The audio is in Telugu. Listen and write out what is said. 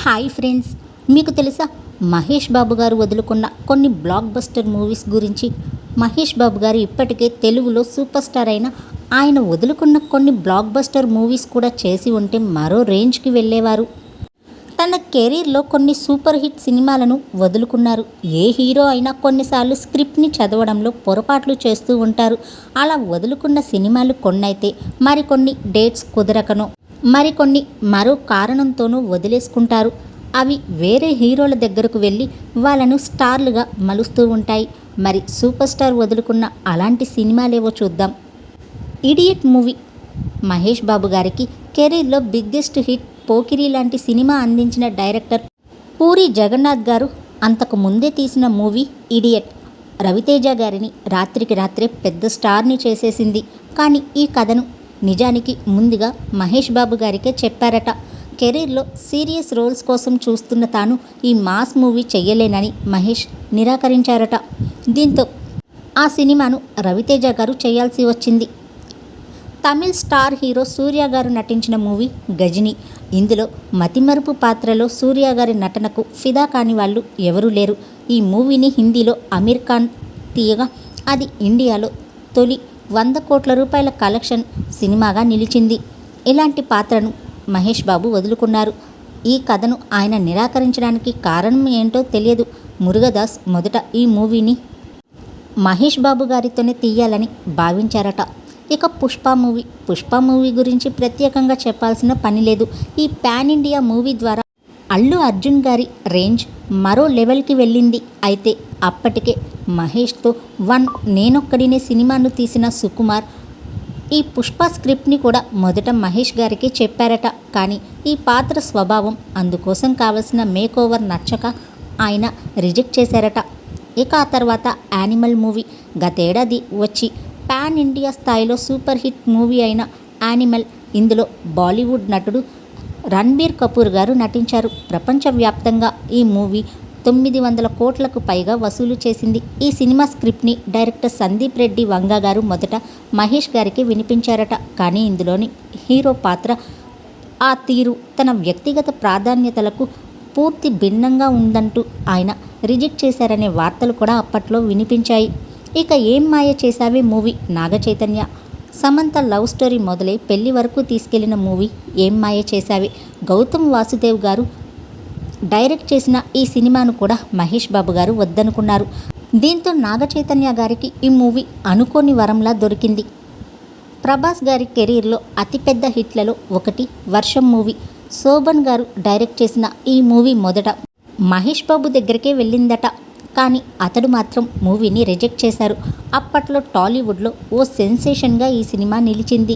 హాయ్ ఫ్రెండ్స్, మీకు తెలుసా మహేష్ బాబు గారు వదులుకున్న కొన్ని బ్లాక్ బస్టర్ మూవీస్ గురించి? మహేష్ బాబు గారు ఇప్పటికే తెలుగులో సూపర్ స్టార్ అయిన ఆయన వదులుకున్న కొన్ని బ్లాక్ బస్టర్ మూవీస్ కూడా చేసి ఉంటే మరో రేంజ్కి వెళ్ళేవారు. తన కెరీర్లో కొన్ని సూపర్ హిట్ సినిమాలను వదులుకున్నారు. ఏ హీరో అయినా కొన్నిసార్లు స్క్రిప్ట్ని చదవడంలో పొరపాట్లు చేస్తూ ఉంటారు. అలా వదులుకున్న సినిమాలు కొన్నైతే మరికొన్ని డేట్స్ కుదరకనో మరికొన్ని మరో కారణంతోనూ వదిలేసుకుంటారు. అవి వేరే హీరోల దగ్గరకు వెళ్ళి వాళ్ళను స్టార్లుగా మలుస్తూ ఉంటాయి. మరి సూపర్ స్టార్ వదులుకున్న అలాంటి సినిమాలేవో చూద్దాం. ఇడియట్ మూవీ మహేష్ బాబు గారికి కెరీర్లో బిగ్గెస్ట్ హిట్. పోకిరి లాంటి సినిమా అందించిన డైరెక్టర్ పూరి జగన్నాథ్ గారు అంతకు ముందే తీసిన మూవీ ఇడియట్ రవితేజ గారిని రాత్రికి రాత్రే పెద్ద స్టార్ని చేసేసింది. కానీ ఈ కథను నిజానికి ముందుగా మహేష్ బాబు గారికే చెప్పారట. కెరీర్లో సీరియస్ రోల్స్ కోసం చూస్తున్న తాను ఈ మాస్ మూవీ చెయ్యలేనని మహేష్ నిరాకరించారట. దీంతో ఆ సినిమాను రవితేజ గారు చేయాల్సి వచ్చింది. తమిళ్ స్టార్ హీరో సూర్య గారు నటించిన మూవీ గజిని. ఇందులో మతిమరుపు పాత్రలో సూర్య గారి నటనకు ఫిదా కాని వాళ్ళు ఎవరూ లేరు. ఈ మూవీని హిందీలో అమీర్ ఖాన్ తీయగా అది ఇండియాలో తొలి 100 కోట్ల రూపాయల కలెక్షన్ సినిమాగా నిలిచింది. ఇలాంటి పాత్రను మహేష్ బాబు వదులుకున్నారు. ఈ కథను ఆయన నిరాకరించడానికి కారణం ఏంటో తెలియదు. మురుగదాస్ మొదట ఈ మూవీని మహేష్ బాబు గారితోనే తీయాలని భావించారట. ఇక పుష్ప మూవీ గురించి ప్రత్యేకంగా చెప్పాల్సిన పని లేదు. ఈ పాన్ ఇండియా మూవీ ద్వారా అల్లు అర్జున్ గారి రేంజ్ మరో లెవెల్కి వెళ్ళింది. అయితే అప్పటికే మహేష్తో నేనొక్కడినే సినిమాను తీసిన సుకుమార్ ఈ పుష్ప స్క్రిప్ట్ని కూడా మొదట మహేష్ గారికి చెప్పారట. కానీ ఈ పాత్ర స్వభావం, అందుకోసం కావలసిన మేకోవర్ నచ్చక ఆయన రిజెక్ట్ చేశారట. ఇక ఆ తర్వాత యానిమల్ మూవీ గతేడాది వచ్చి పాన్ ఇండియా స్థాయిలో సూపర్ హిట్ మూవీ అయిన యానిమల్. ఇందులో బాలీవుడ్ నటుడు రణ్బీర్ కపూర్ గారు నటించారు. ప్రపంచవ్యాప్తంగా ఈ మూవీ 900 కోట్లకు పైగా వసూలు చేసింది. ఈ సినిమా స్క్రిప్ట్ని డైరెక్టర్ సందీప్ రెడ్డి వంగ గారు మొదట మహేష్ గారికి వినిపించారట. కానీ ఇందులోని హీరో పాత్ర ఆ తీరు తన వ్యక్తిగత ప్రాధాన్యతలకు పూర్తి భిన్నంగా ఉందంటూ ఆయన రిజెక్ట్ చేశారనే వార్తలు కూడా అప్పట్లో వినిపించాయి. ఇక ఏం మాయ Chesave movie Naga Chaitanya Samantha love story మొదలై పెళ్లి వరకు తీసుకెళ్లిన మూవీ ఏం మాయ చేశావే. గౌతమ్ వాసుదేవ్ గారు డైరెక్ట్ చేసిన ఈ సినిమాను కూడా మహేష్ బాబు గారు వద్దనుకున్నారు. దీంతో నాగ చైతన్య గారికి ఈ మూవీ అనుకోని వరంలా దొరికింది. ప్రభాస్ గారి కెరీర్లో అతిపెద్ద హిట్లలో ఒకటి వర్షం మూవీ. శోభన్ గారు డైరెక్ట్ చేసిన ఈ మూవీ మొదట మహేష్ బాబు దగ్గరికే వెళ్ళిందట. కానీ అతడు మాత్రం మూవీని రిజెక్ట్ చేశారు. అప్పట్లో టాలీవుడ్లో ఓ సెన్సేషన్గా ఈ సినిమా నిలిచింది.